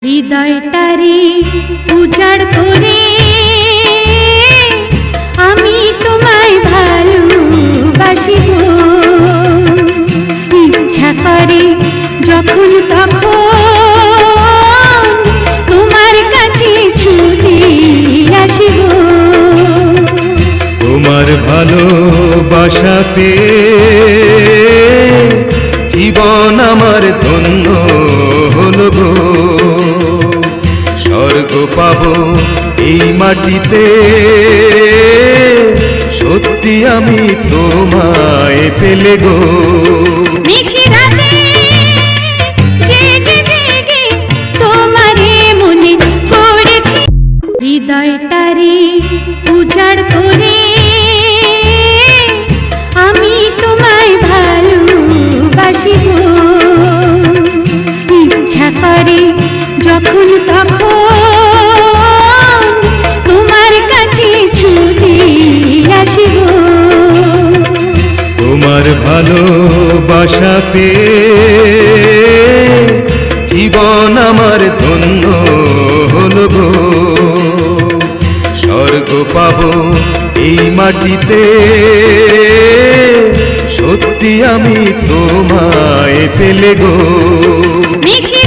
হৃদয়টারে উজাড় করে আমি তোমায় ভালোবাসি গো। ইচ্ছা করে যখন তখন তোমার কাছে ছুটে আসি গো। তোমার ভালোবাসা পেয়ে জীবন আমার ধন্য হলো গো। স্বর্গ পাবো এই মাটিতে, সত্যি আমি তোমায় পেলে গো। নিশি রাতে জেগে জেগে তোমারে মনে করেছি, হৃদয়টারে উজাড় করে আমি তোমায় ভালোবাসি গো। ইচ্ছা করে যখন তখন তোমার কাছে ছুটে আসি গো। তোমার ভালোবাসা পেয়ে জীবন আমার ধন্য হলো গো। স্বর্গ পাবো এই মাটিতে, সত্যি আমি তোমায় পেলে গো। নিশি